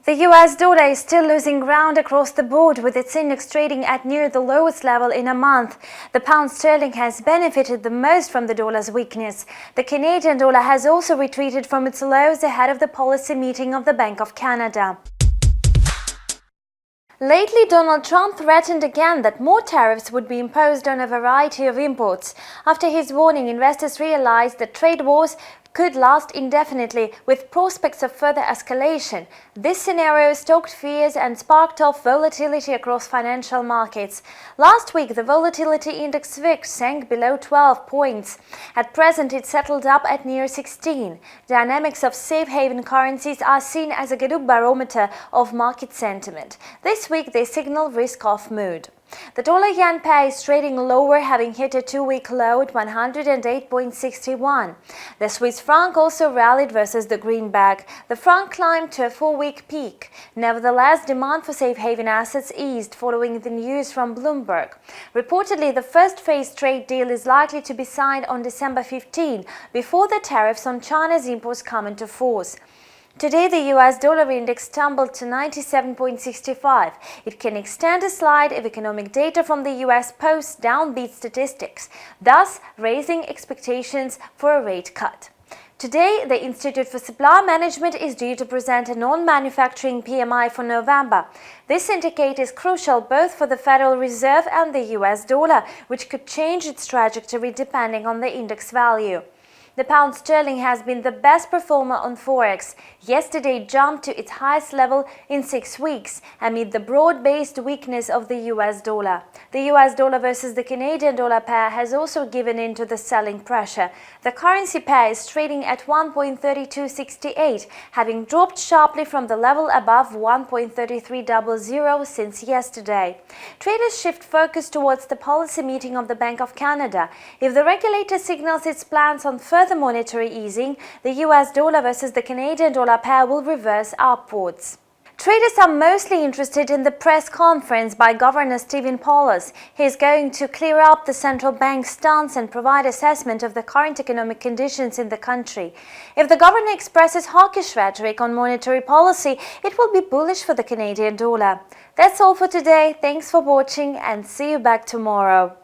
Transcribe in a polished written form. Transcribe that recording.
The US dollar is still losing ground across the board, with its index trading at near the lowest level in a month. The pound sterling has benefited the most from the dollar's weakness. The Canadian dollar has also retreated from its lows ahead of the policy meeting of the Bank of Canada. Lately, Donald Trump threatened again that more tariffs would be imposed on a variety of imports. After his warning, investors realized that trade wars could last indefinitely, with prospects of further escalation. This scenario stoked fears and sparked off volatility across financial markets. Last week, the volatility index VIX sank below 12 points. At present, it settled up at near 16. Dynamics of safe haven currencies are seen as a good barometer of market sentiment. This week, they signal risk-off mood. The dollar-yen pair is trading lower, having hit a two-week low at 108.61. The Swiss franc also rallied versus the greenback. The franc climbed to a four-week peak. Nevertheless, demand for safe haven assets eased following the news from Bloomberg. Reportedly, the first phase trade deal is likely to be signed on December 15, before the tariffs on China's imports come into force. Today, the US dollar index tumbled to 97.65. It can extend a slide if economic data from the US posts downbeat statistics, thus raising expectations for a rate cut. Today, the Institute for Supply Management is due to present a non-manufacturing PMI for November. This indicator is crucial both for the Federal Reserve and the US dollar, which could change its trajectory depending on the index value. The pound sterling has been the best performer on forex. Yesterday jumped to its highest level in 6 weeks amid the broad-based weakness of the US dollar. The US dollar versus the Canadian dollar pair has also given in to the selling pressure. The currency pair is trading at 1.3268, having dropped sharply from the level above 1.3300 since yesterday. Traders shift focus towards the policy meeting of the Bank of Canada. If the regulator signals its plans on further monetary easing, the US dollar versus the Canadian dollar pair will reverse upwards. Traders are mostly interested in the press conference by Governor Stephen Poloz. He is going to clear up the central bank's stance and provide assessment of the current economic conditions in the country. If the governor expresses hawkish rhetoric on monetary policy, it will be bullish for the Canadian dollar. That's all for today. Thanks for watching and see you back tomorrow.